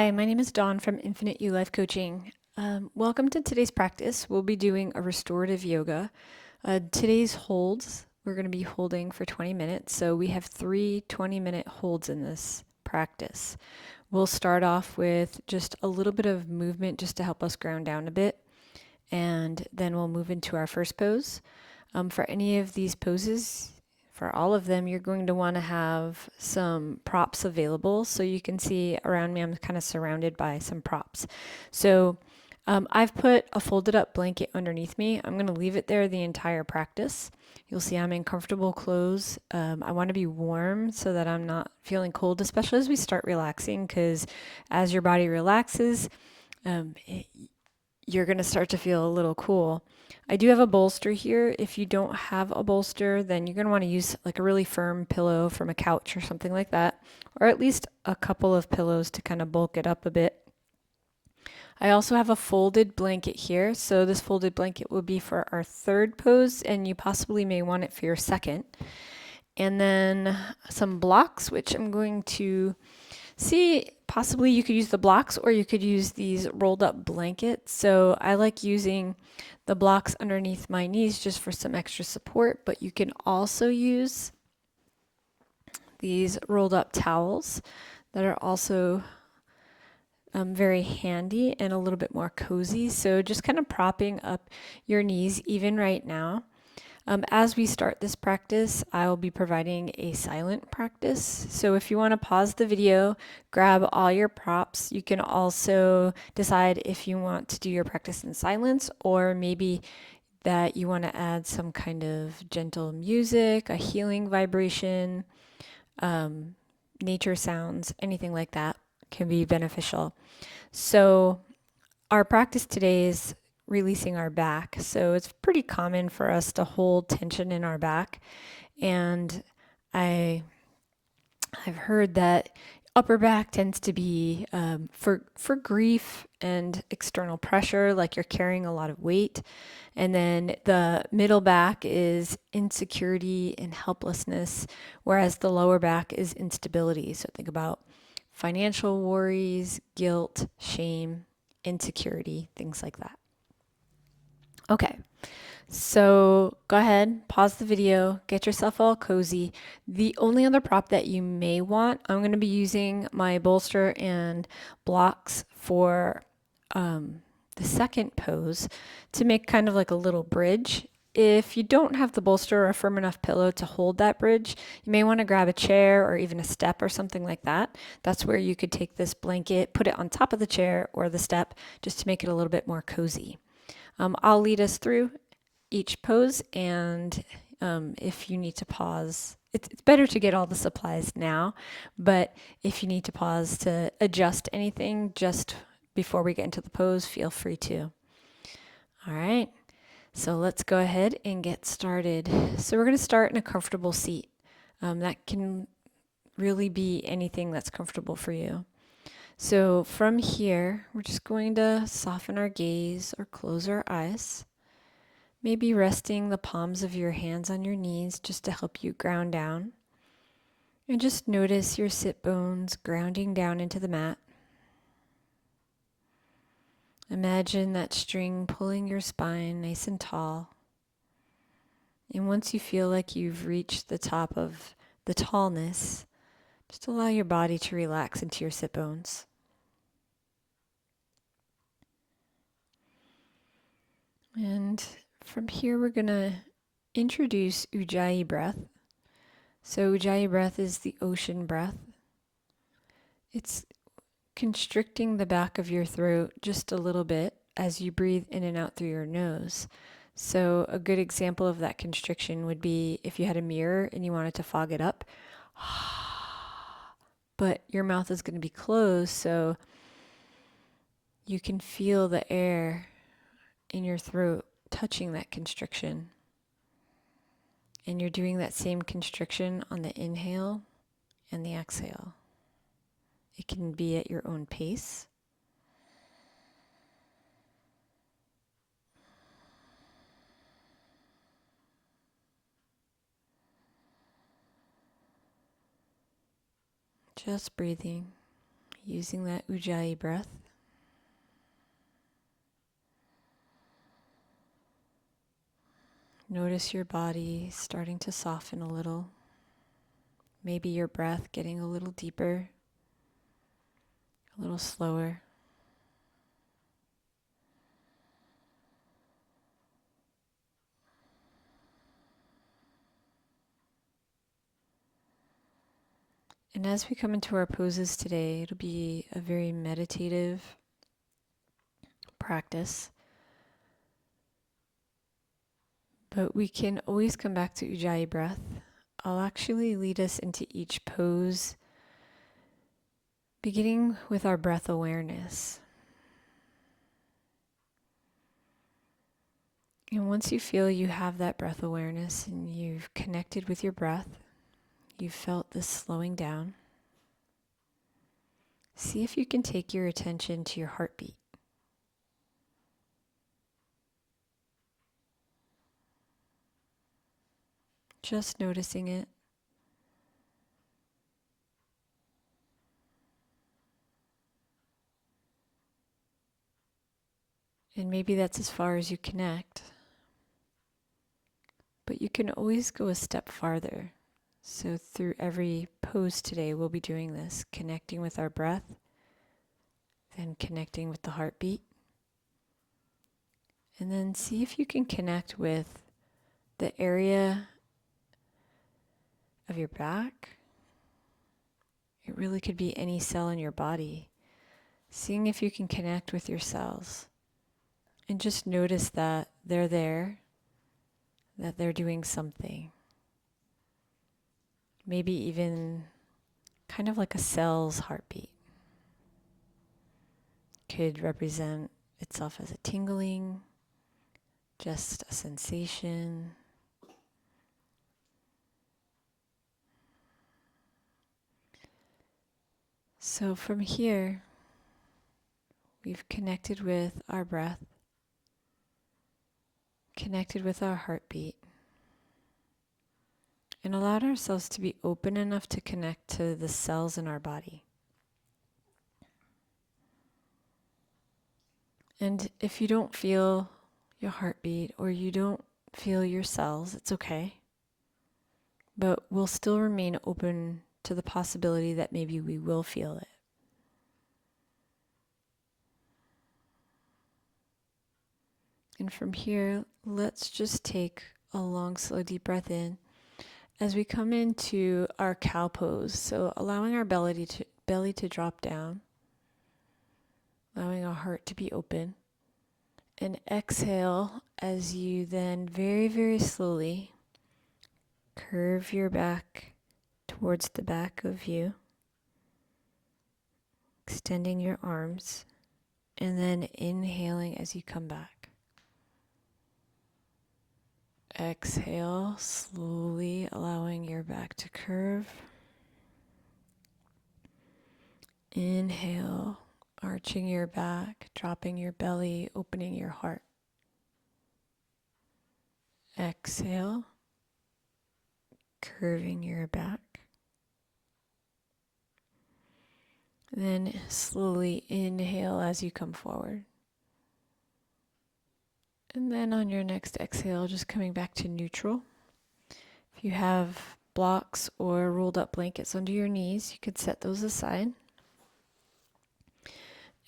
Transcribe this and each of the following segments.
Hi, my name is Dawn from Infinite You Life Coaching. Welcome to today's practice. We'll be doing a restorative yoga. Today's holds, we're going to be holding for 20 minutes. So we have three 20-minute holds in this practice. We'll start off with just a little bit of movement just to help us ground down a bit. And then we'll move into our first pose. For any of these poses, for all of them, you're going to want to have some props available. So you can see around me, I'm kind of surrounded by some props. So I've put a folded up blanket underneath me. I'm going to leave it there the entire practice. You'll see I'm in comfortable clothes. I want to be warm so that I'm not feeling cold, especially as we start relaxing, because as your body relaxes, you're going to start to feel a little cool. I do have a bolster here. If you don't have a bolster, then you're going to want to use like a really firm pillow from a couch or something like that, or at least a couple of pillows to kind of bulk it up a bit. I also have a folded blanket here. So this folded blanket will be for our third pose, and you possibly may want it for your second. And then some blocks, which I'm going to see, possibly you could use the blocks or you could use these rolled up blankets. So I like using the blocks underneath my knees just for some extra support, but you can also use these rolled up towels that are also very handy and a little bit more cozy. So just kind of propping up your knees even right now. As we start this practice, I will be providing a silent practice. So if you want to pause the video, grab all your props. You can also decide if you want to do your practice in silence, or maybe that you want to add some kind of gentle music, a healing vibration, nature sounds, anything like that can be beneficial. So our practice today is releasing our back. So it's pretty common for us to hold tension in our back. And I've heard that upper back tends to be for grief and external pressure, like you're carrying a lot of weight. And then the middle back is insecurity and helplessness, whereas the lower back is instability. So think about financial worries, guilt, shame, insecurity, things like that. Okay, so go ahead, pause the video, get yourself all cozy. The only other prop that you may want, I'm going to be using my bolster and blocks for the second pose to make kind of like a little bridge. If you don't have the bolster or a firm enough pillow to hold that bridge, you may want to grab a chair or even a step or something like that. That's where you could take this blanket, put it on top of the chair or the step just to make it a little bit more cozy. I'll lead us through each pose, and if you need to pause, it's better to get all the supplies now, but if you need to pause to adjust anything just before we get into the pose, feel free to. All right, so let's go ahead and get started. So we're going to start in a comfortable seat. That can really be anything that's comfortable for you. So from here, we're just going to soften our gaze or close our eyes. Maybe resting the palms of your hands on your knees just to help you ground down. And just notice your sit bones grounding down into the mat. Imagine that string pulling your spine nice and tall. And once you feel like you've reached the top of the tallness, just allow your body to relax into your sit bones. And from here, we're going to introduce Ujjayi breath. So Ujjayi breath is the ocean breath. It's constricting the back of your throat just a little bit as you breathe in and out through your nose. So a good example of that constriction would be if you had a mirror and you wanted to fog it up, but your mouth is going to be closed, so you can feel the air in your throat touching that constriction. And you're doing that same constriction on the inhale and the exhale. It can be at your own pace. Just breathing. using that Ujjayi breath. Notice your body starting to soften a little. Maybe your breath getting a little deeper, a little slower. And as we come into our poses today, it'll be a very meditative practice. But we can always come back to Ujjayi breath. I'll actually lead us into each pose, beginning with our breath awareness. And once you feel you have that breath awareness and you've connected with your breath, you've felt this slowing down, see if you can take your attention to your heartbeat. Just noticing it. And maybe that's as far as you connect. But you can always go a step farther. So through every pose today, we'll be doing this, connecting with our breath, then connecting with the heartbeat. And then see if you can connect with the area of your back. It really could be any cell in your body. Seeing if you can connect with your cells. And just notice that they're there, that they're doing something. Maybe even kind of like a cell's heartbeat. Could represent itself as a tingling, just a sensation. So from here, we've connected with our breath, connected with our heartbeat, and allowed ourselves to be open enough to connect to the cells in our body. And if you don't feel your heartbeat or you don't feel your cells, it's okay. But we'll still remain open to the possibility that maybe we will feel it. And from here, let's just take a long, slow, deep breath in as we come into our cow pose. So allowing our belly to drop down, allowing our heart to be open. And exhale as you then very, very slowly curve your back towards the back of you, extending your arms, and then inhaling as you come back. Exhale, slowly allowing your back to curve. Inhale, arching your back, dropping your belly, opening your heart. Exhale, curving your back. Then slowly inhale as you come forward. And then on your next exhale, just coming back to neutral. If you have blocks or rolled up blankets under your knees, you could set those aside.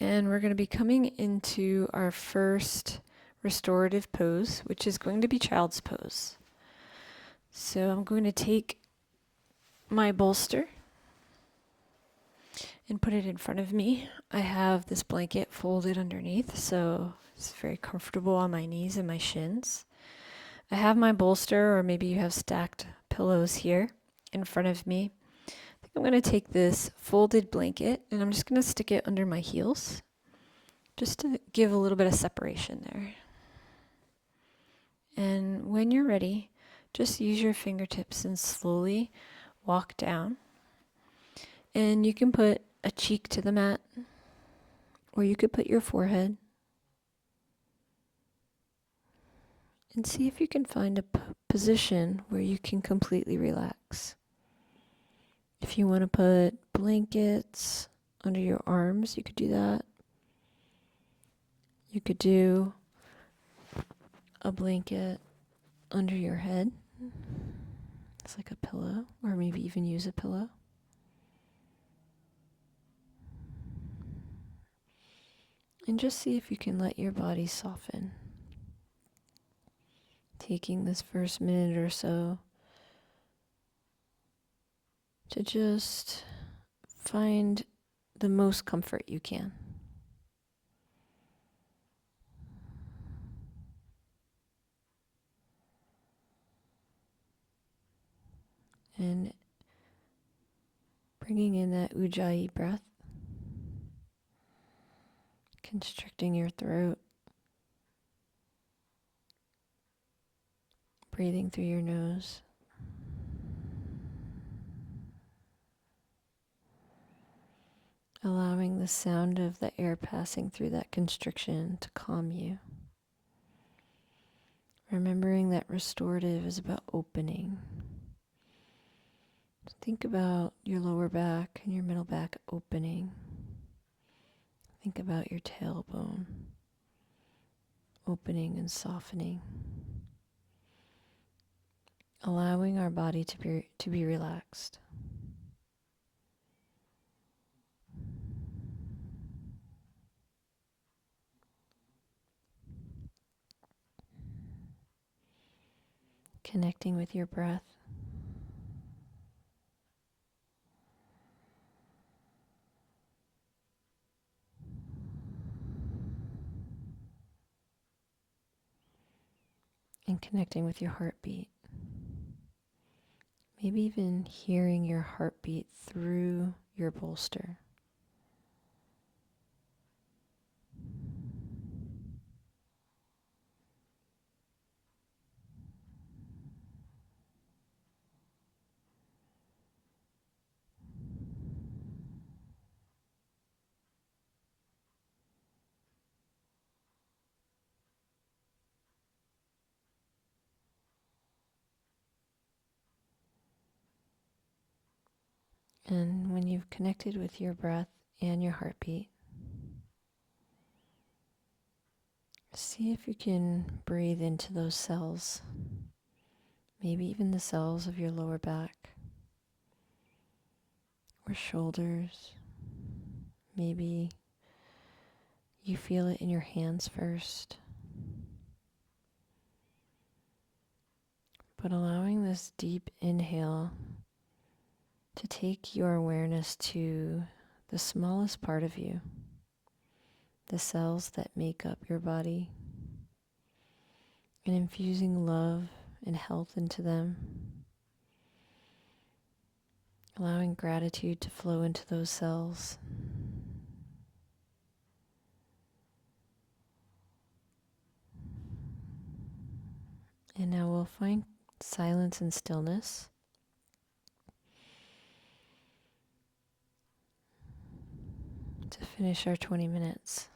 And we're going to be coming into our first restorative pose, which is going to be child's pose. So I'm going to take my bolster and put it in front of me. I have this blanket folded underneath, so it's very comfortable on my knees and my shins. I have my bolster, or maybe you have stacked pillows here in front of me. I think I'm going to take this folded blanket and I'm just going to stick it under my heels, just to give a little bit of separation there. And when you're ready, just use your fingertips and slowly walk down. And you can put a cheek to the mat, or you could put your forehead. And see if you can find a position where you can completely relax. If you want to put blankets under your arms. You could do that. You could do a blanket under your head. It's like a pillow, or maybe even use a pillow. And just see if you can let your body soften. Taking this first minute or so to just find the most comfort you can. And bringing in that ujjayi breath, constricting your throat, breathing through your nose. Allowing the sound of the air passing through that constriction to calm you. Remembering that restorative is about opening. Think about your lower back and your middle back opening. Think about your tailbone opening and softening. Allowing our body to be relaxed. Connecting with your breath. And connecting with your heartbeat. Maybe even hearing your heartbeat through your bolster. And when you've connected with your breath and your heartbeat, see if you can breathe into those cells, maybe even the cells of your lower back or shoulders. Maybe you feel it in your hands first. But allowing this deep inhale to take your awareness to the smallest part of you, the cells that make up your body, and infusing love and health into them, allowing gratitude to flow into those cells. And now we'll find silence and stillness. To finish our 20 minutes.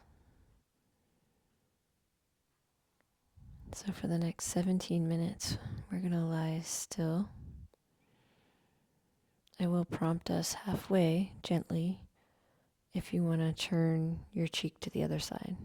So for the next 17 minutes, we're going to lie still. I will prompt us halfway, gently, if you want to turn your cheek to the other side.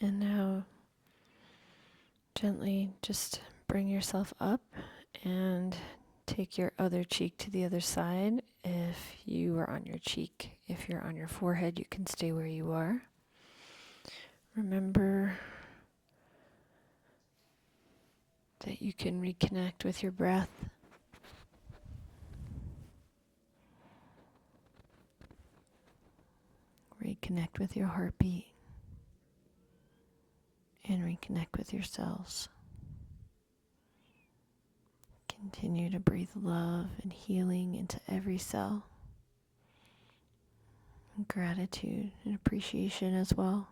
And now gently just bring yourself up and take your other cheek to the other side. If you are on your cheek, if you're on your forehead, you can stay where you are. Remember that you can reconnect with your breath. Reconnect with your heartbeat. And reconnect with your cells. Continue to breathe love and healing into every cell. And gratitude and appreciation as well.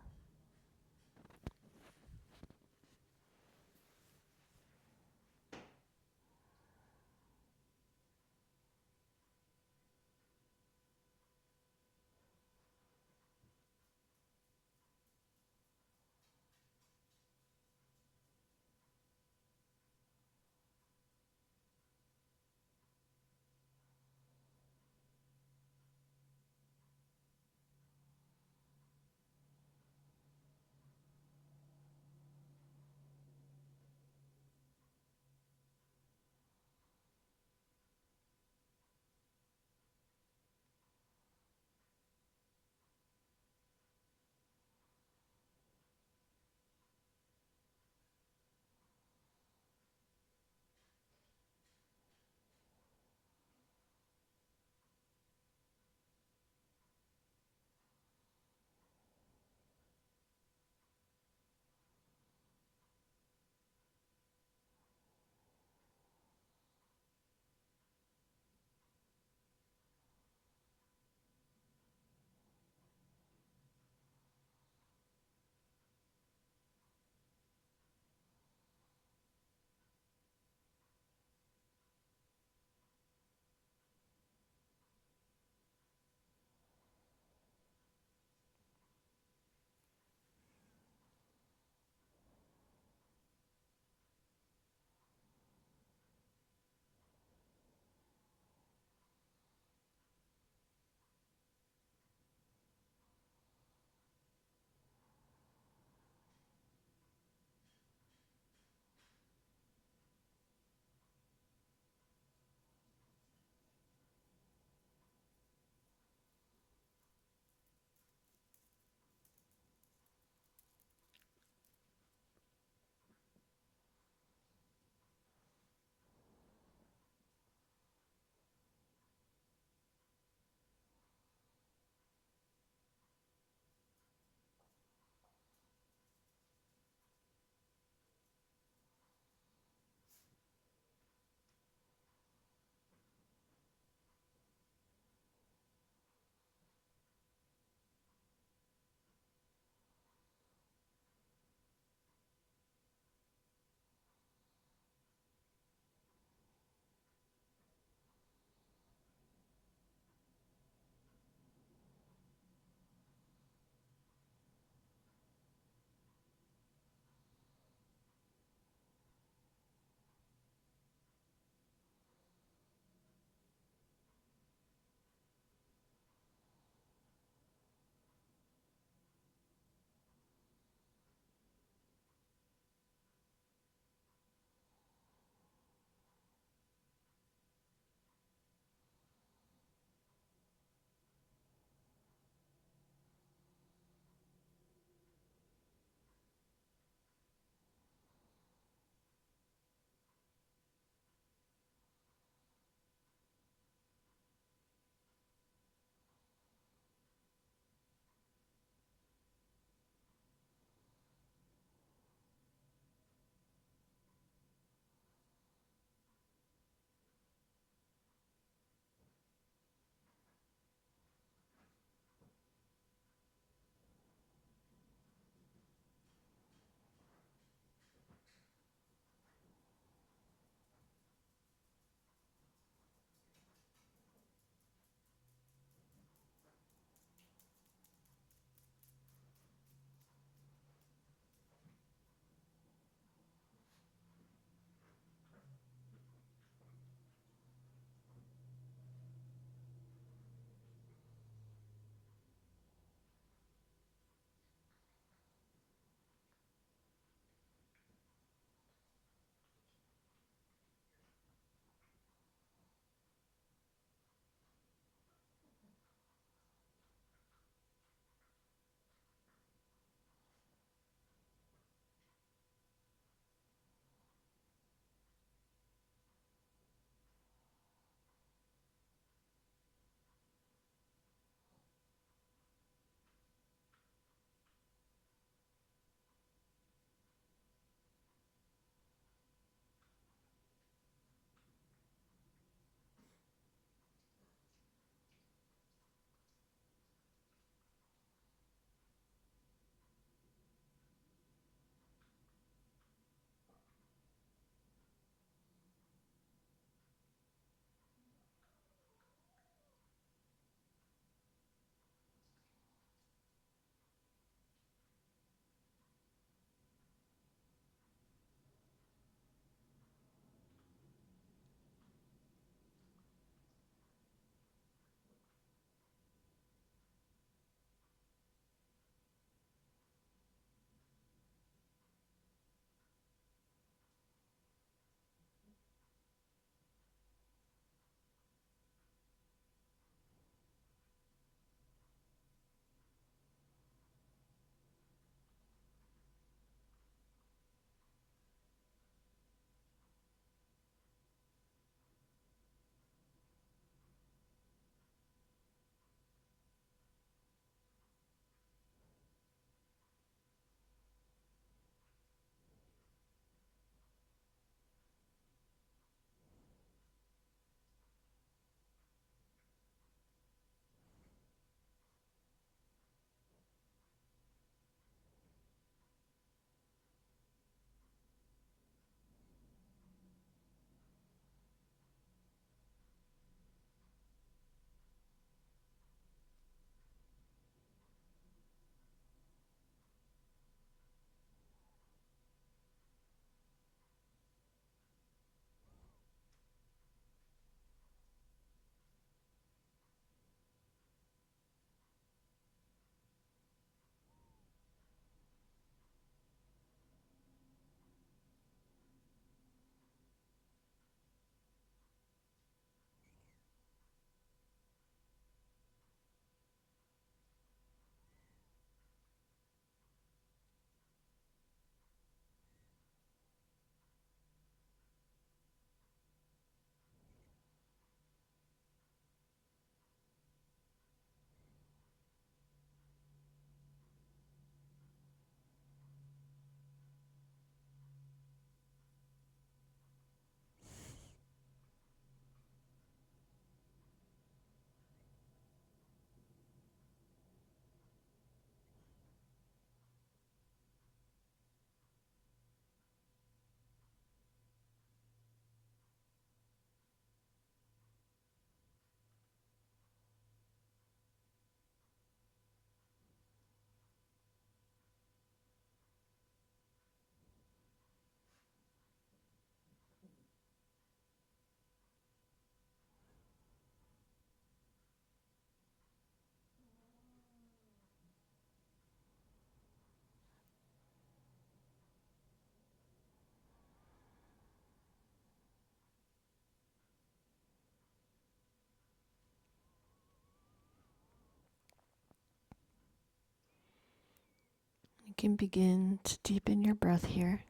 can begin to deepen your breath here.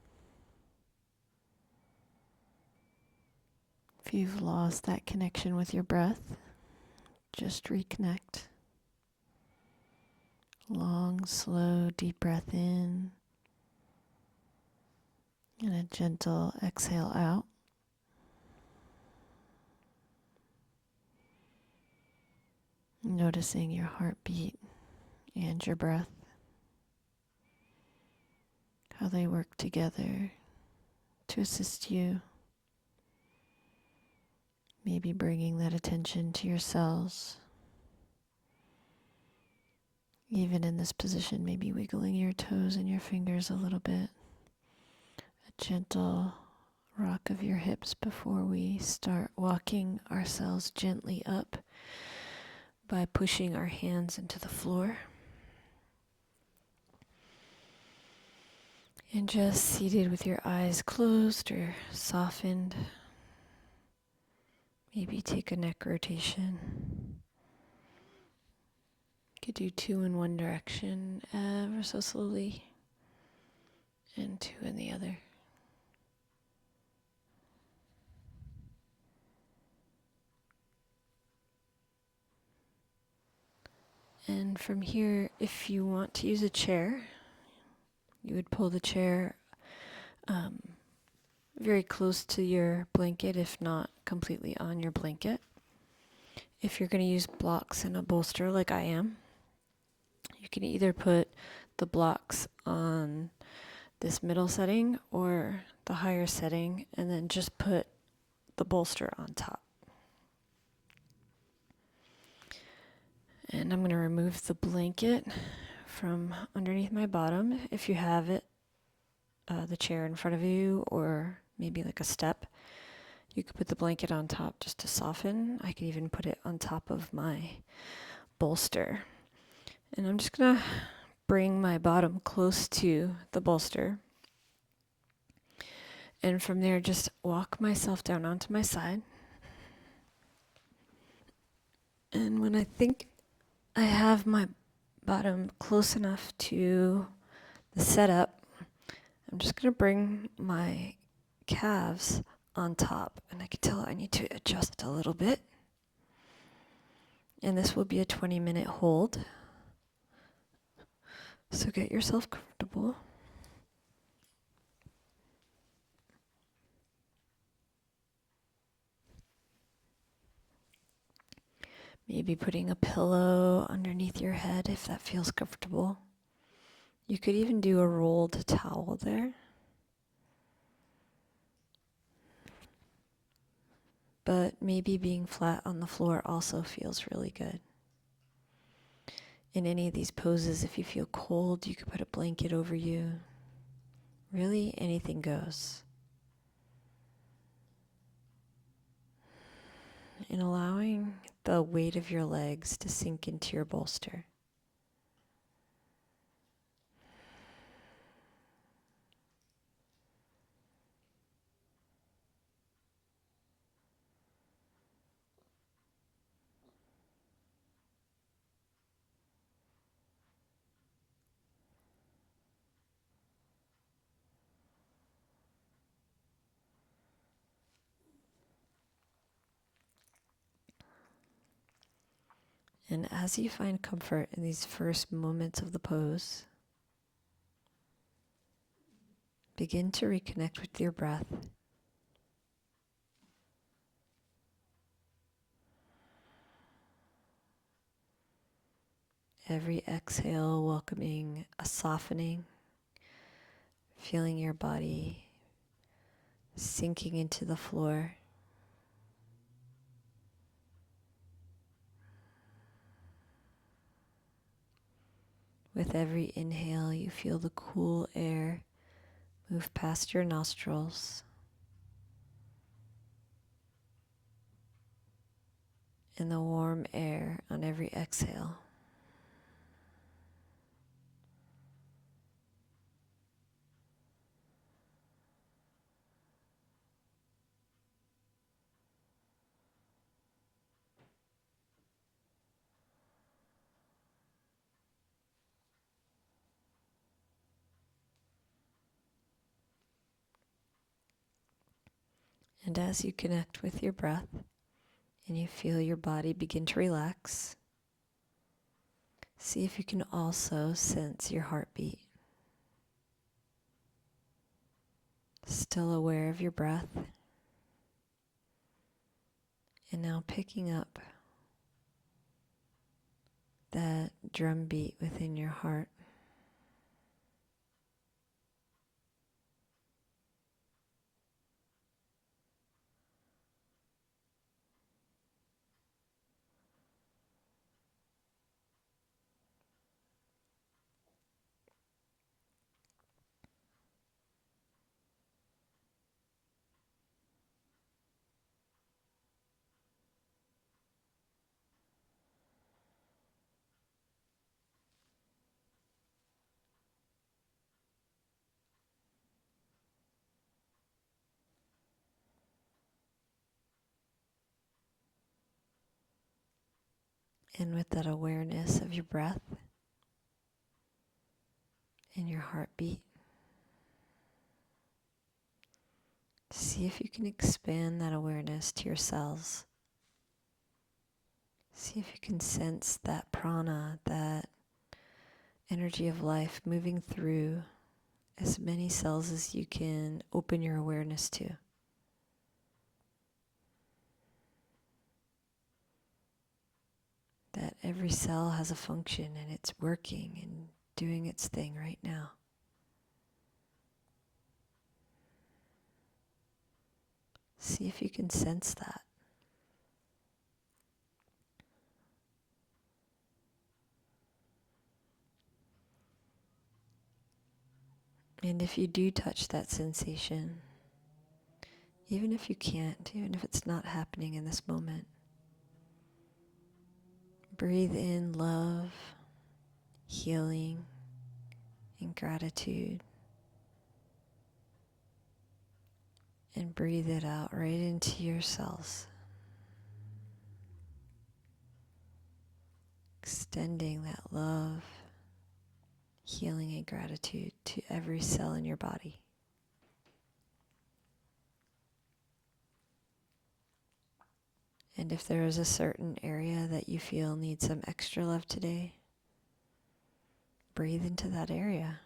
If you've lost that connection with your breath, just reconnect. Long, slow, deep breath in and a gentle exhale out. Noticing your heartbeat and your breath, how they work together to assist you. Maybe bringing that attention to your cells. Even in this position, maybe wiggling your toes and your fingers a little bit. A gentle rock of your hips before we start walking ourselves gently up by pushing our hands into the floor. And just seated with your eyes closed or softened. Maybe take a neck rotation. You could do 2 in one direction ever so slowly and 2 in the other. And from here, if you want to use a chair, you would pull the chair very close to your blanket, if not completely on your blanket. If you're going to use blocks in a bolster like I am, you can either put the blocks on this middle setting or the higher setting and then just put the bolster on top. And I'm going to remove the blanket from underneath my bottom. If you have it, the chair in front of you or maybe like a step, you could put the blanket on top just to soften. I could even put it on top of my bolster. And I'm just going to bring my bottom close to the bolster. And from there, just walk myself down onto my side. And when I think I have my bottom close enough to the setup, I'm just going to bring my calves on top. And I can tell I need to adjust a little bit. And this will be a 20-minute hold. So get yourself comfortable. Maybe putting a pillow underneath your head if that feels comfortable. You could even do a rolled towel there. But maybe being flat on the floor also feels really good. In any of these poses, if you feel cold, you could put a blanket over you. Really, anything goes. And allowing the weight of your legs to sink into your bolster. And as you find comfort in these first moments of the pose, begin to reconnect with your breath. Every exhale welcoming a softening, feeling your body sinking into the floor. With every inhale, you feel the cool air move past your nostrils and the warm air on every exhale. And as you connect with your breath and you feel your body begin to relax, see if you can also sense your heartbeat. Still aware of your breath. And now picking up that drum beat within your heart. And with that awareness of your breath and your heartbeat, see if you can expand that awareness to your cells. See if you can sense that prana, that energy of life moving through as many cells as you can open your awareness to. That every cell has a function and it's working and doing its thing right now. See if you can sense that. And if you do touch that sensation, even if you can't, even if it's not happening in this moment, breathe in love, healing, and gratitude. And breathe it out right into your cells. Extending that love, healing, and gratitude to every cell in your body. And if there is a certain area that you feel needs some extra love today, breathe into that area.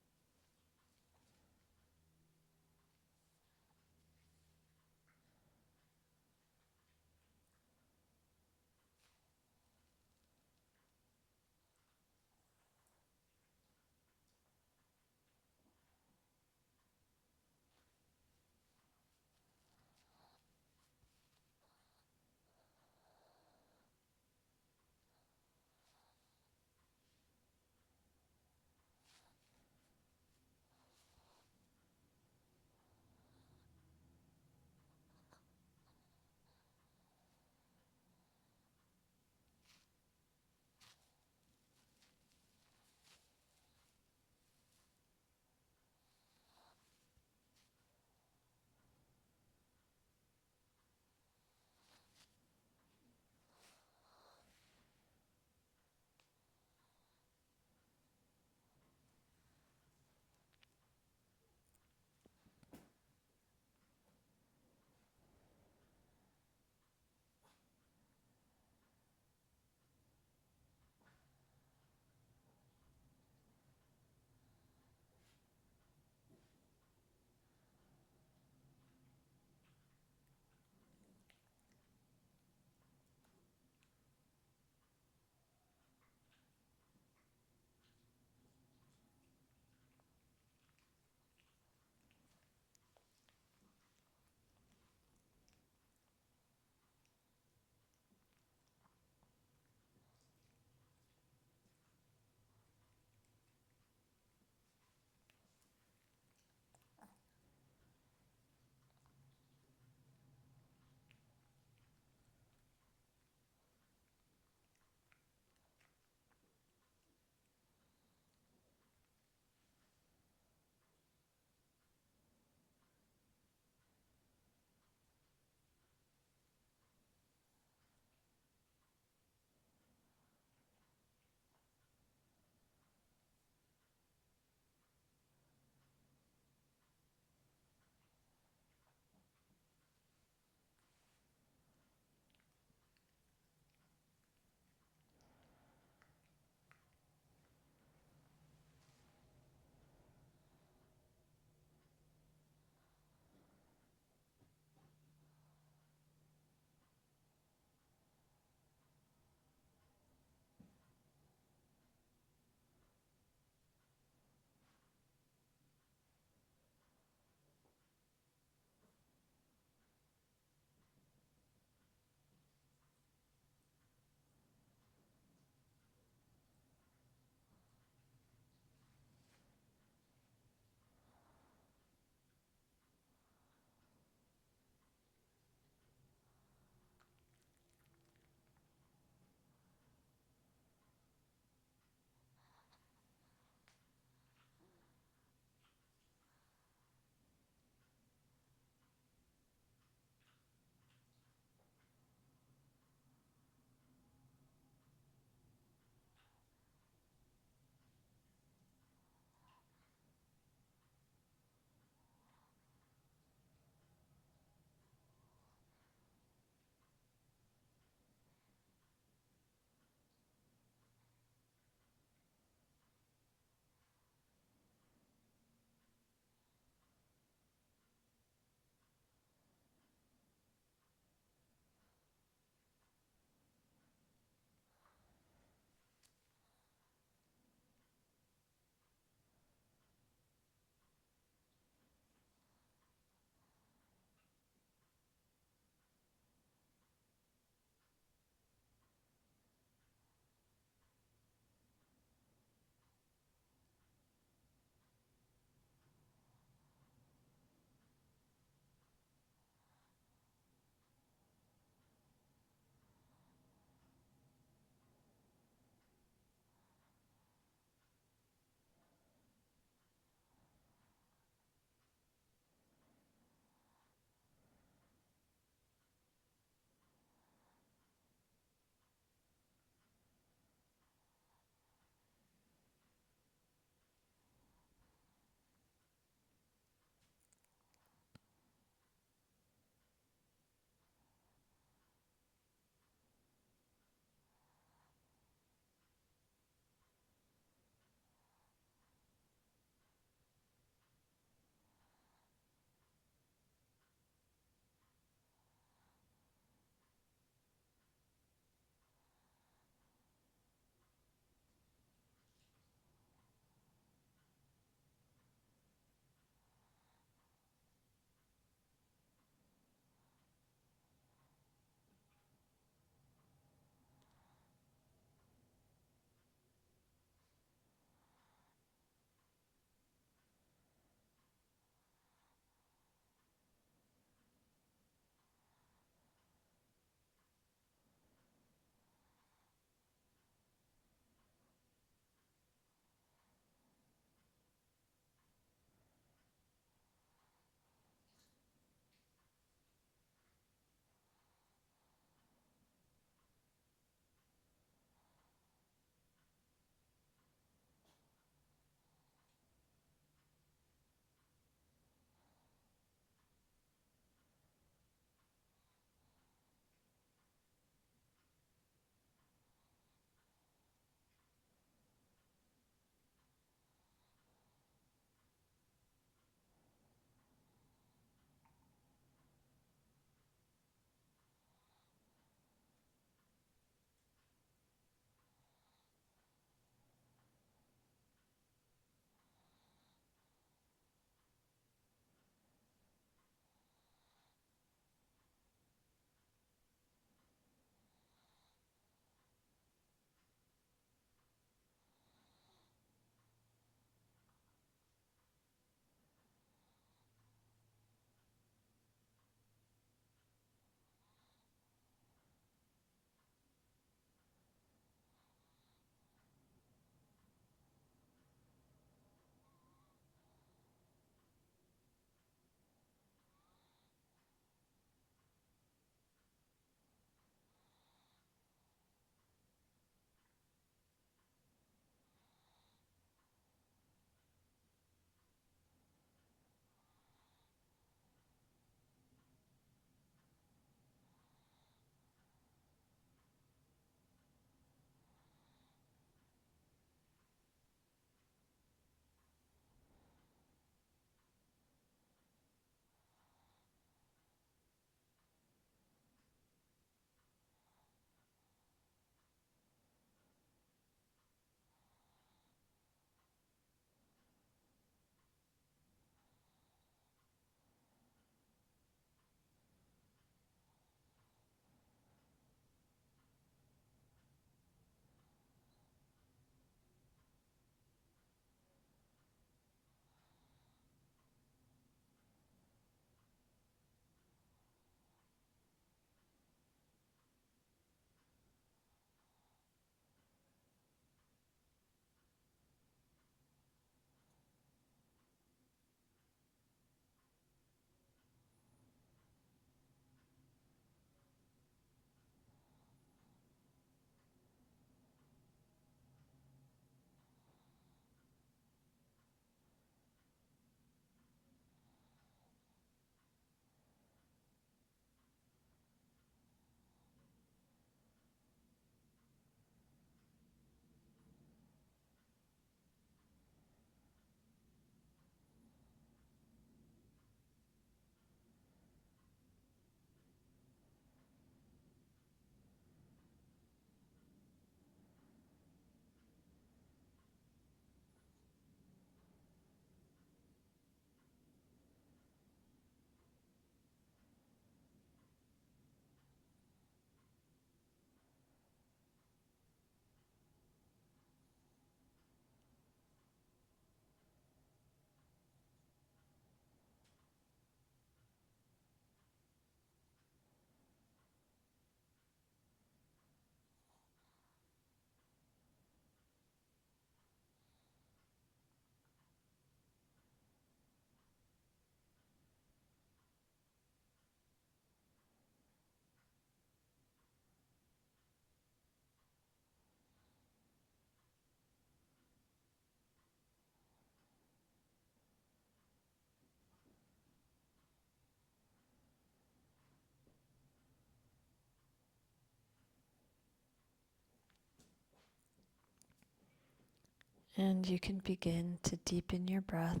And you can begin to deepen your breath.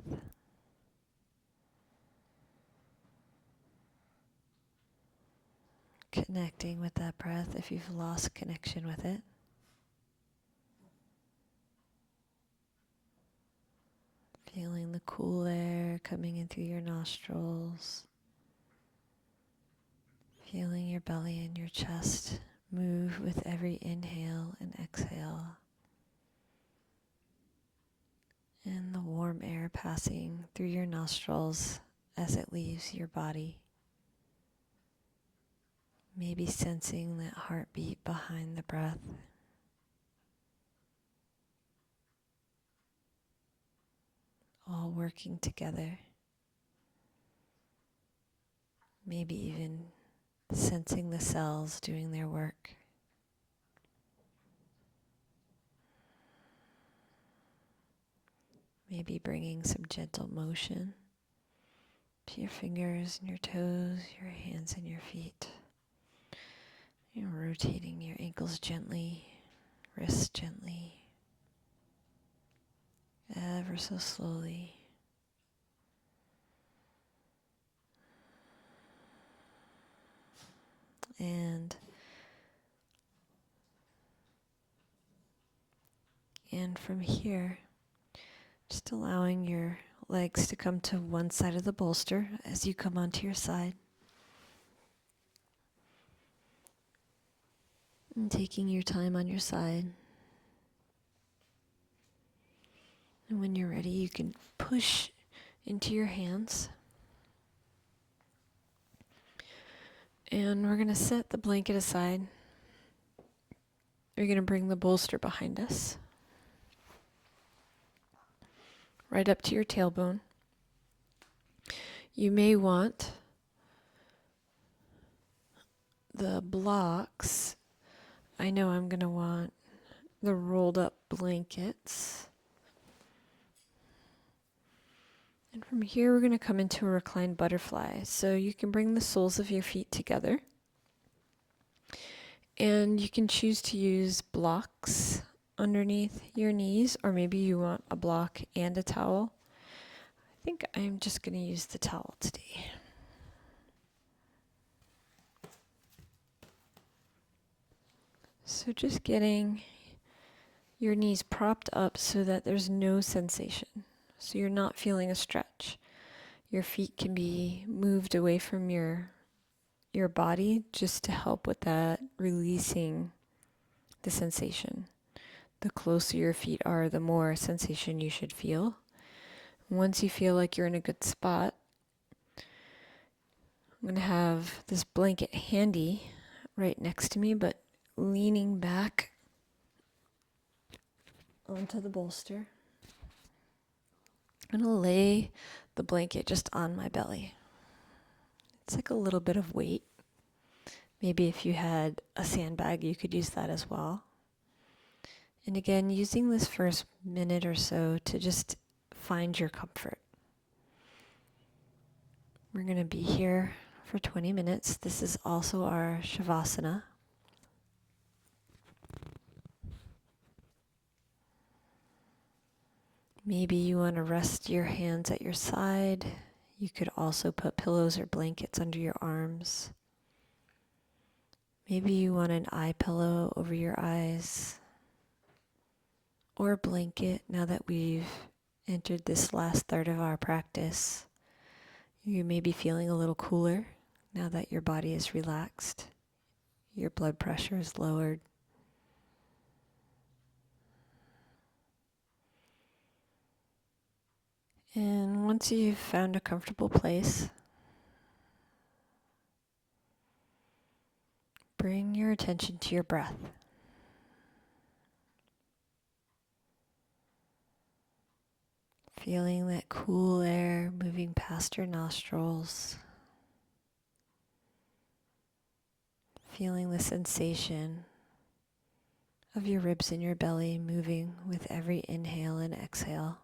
Connecting with that breath if you've lost connection with it. Feeling the cool air coming in through your nostrils. Feeling your belly and your chest move with every inhale and exhale. And the warm air passing through your nostrils as it leaves your body. Maybe sensing that heartbeat behind the breath. All working together. Maybe even sensing the cells doing their work. Maybe bringing some gentle motion to your fingers and your toes, your hands and your feet. You're rotating your ankles gently, wrists gently, ever so slowly. And from here, just allowing your legs to come to one side of the bolster as you come onto your side. And taking your time on your side. And when you're ready, you can push into your hands. And we're going to set the blanket aside. We're going to bring the bolster behind us, right up to your tailbone. You may want the blocks. I know I'm going to want the rolled up blankets. And from here, we're going to come into a reclined butterfly. So you can bring the soles of your feet together. And you can choose to use blocks underneath your knees, or maybe you want a block and a towel. I think I'm just going to use the towel today. So just getting your knees propped up so that there's no sensation. So you're not feeling a stretch. Your feet can be moved away from your body just to help with that releasing the sensation. The closer your feet are, the more sensation you should feel. Once you feel like you're in a good spot, I'm going to have this blanket handy right next to me, but leaning back onto the bolster. I'm going to lay the blanket just on my belly. It's like a little bit of weight. Maybe if you had a sandbag, you could use that as well. And again, using this first minute or so to just find your comfort. We're going to be here for 20 minutes. This is also our Shavasana. Maybe you want to rest your hands at your side. You could also put pillows or blankets under your arms. Maybe you want an eye pillow over your eyes or a blanket now that we've entered this last third of our practice. You may be feeling a little cooler now that your body is relaxed. Your blood pressure is lowered. And once you've found a comfortable place, bring your attention to your breath. Feeling that cool air moving past your nostrils. Feeling the sensation of your ribs in your belly moving with every inhale and exhale.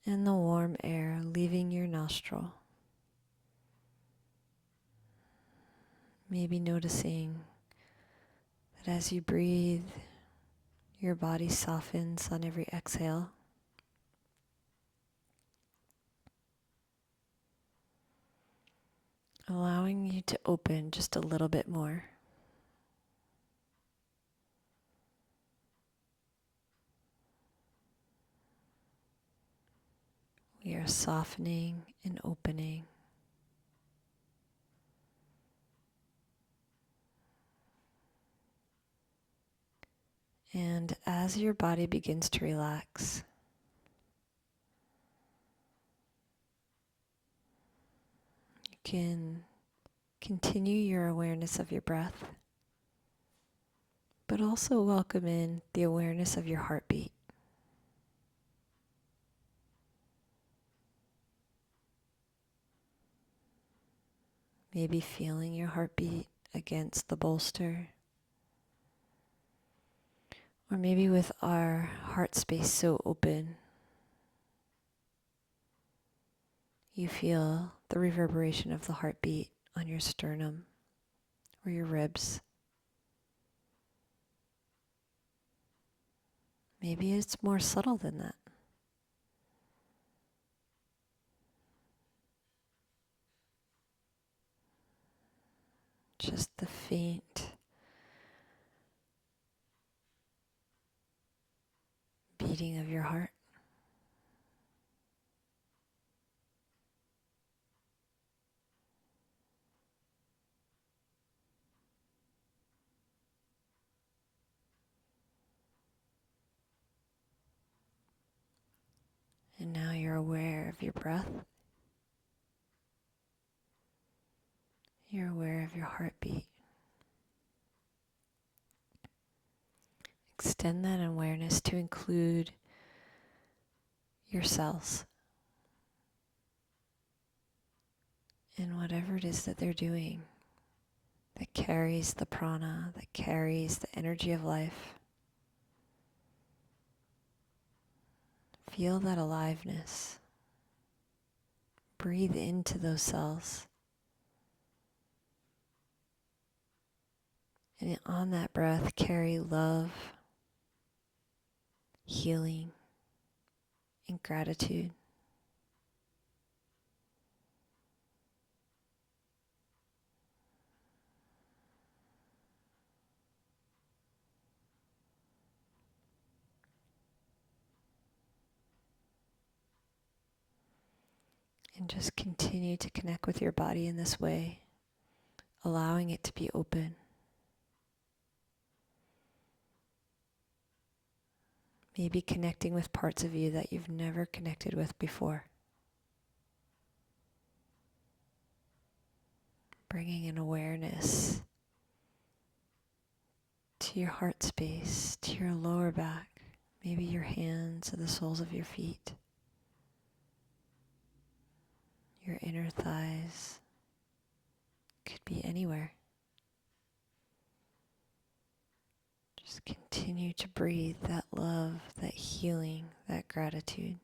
And the warm air leaving your nostril. Maybe noticing that as you breathe, Your body softens on every exhale. Allowing you to open just a little bit more. We are softening and opening. And as your body begins to relax, you can continue your awareness of your breath, but also welcome in the awareness of your heartbeat. Maybe feeling your heartbeat against the bolster, or maybe with our heart space so open, you feel the reverberation of the heartbeat on your sternum or your ribs. Maybe it's more subtle than that. Just the faint beating of your heart. And now you're aware of your breath. You're aware of your heartbeat. Extend that awareness to include your cells and whatever it is that they're doing that carries the prana, that carries the energy of life. Feel that aliveness. Breathe into those cells. And on that breath, carry love, healing, and gratitude. And just continue to connect with your body in this way, allowing it to be open. Maybe connecting with parts of you that you've never connected with before. Bringing an awareness to your heart space, to your lower back, maybe your hands or the soles of your feet, your inner thighs, could be anywhere. Just continue to breathe that love, that healing, that gratitude.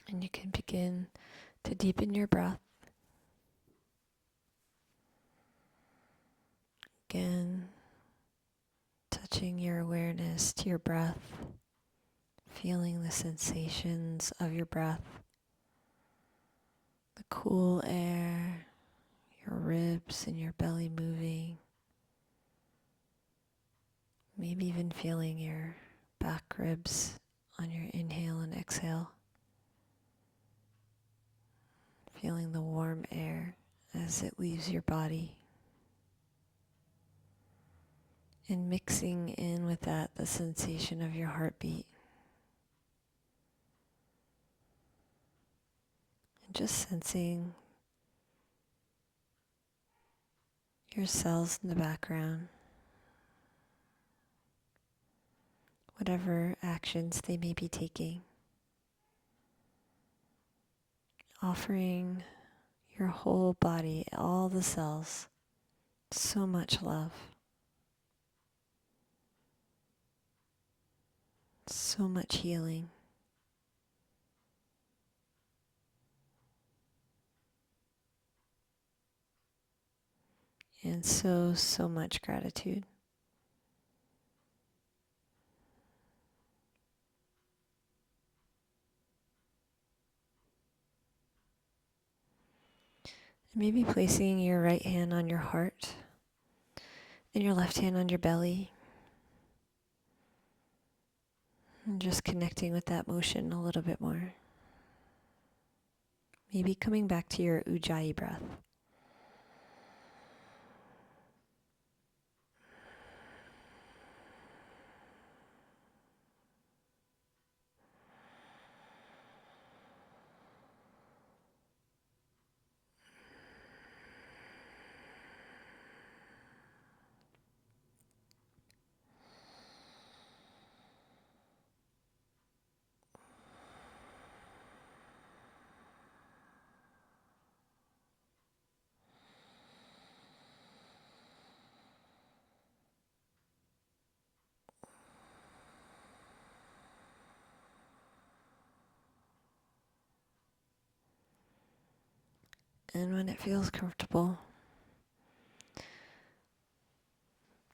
And you can begin to deepen your breath. Again, touching your awareness to your breath, feeling the sensations of your breath, the cool air, your ribs and your belly moving, maybe even feeling your back ribs on your inhale and exhale, feeling the warm air as it leaves your body, and mixing in with that the sensation of your heartbeat. And just sensing your cells in the background, whatever actions they may be taking, offering your whole body, all the cells, so much love, so much healing, and so much gratitude. Maybe placing your right hand on your heart and your left hand on your belly, and just connecting with that motion a little bit more. Maybe coming back to your ujjayi breath. And when it feels comfortable,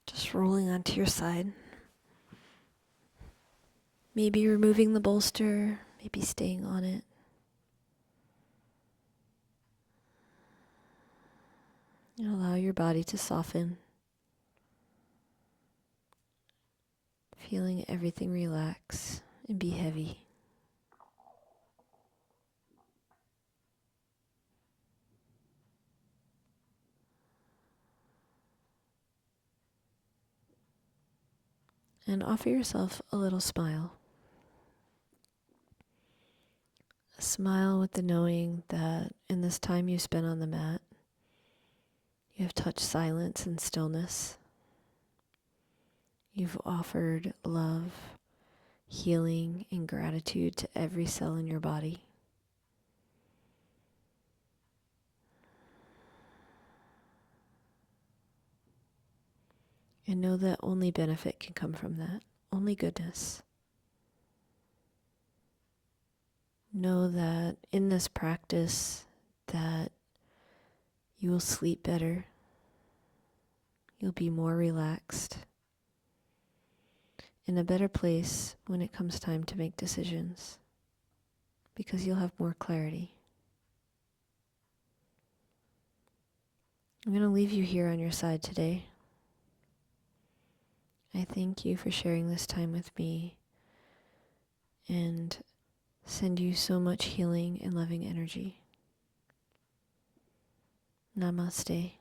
just rolling onto your side. Maybe removing the bolster, maybe staying on it. And allow your body to soften, feeling everything relax and be heavy. And offer yourself a little smile. A smile with the knowing that in this time you spent on the mat, you have touched silence and stillness. You've offered love, healing, and gratitude to every cell in your body. And know that only benefit can come from that, only goodness. Know that in this practice that you will sleep better, you'll be more relaxed, in a better place when it comes time to make decisions, because you'll have more clarity. I'm going to leave you here on your side today. I thank you for sharing this time with me and send you so much healing and loving energy. Namaste.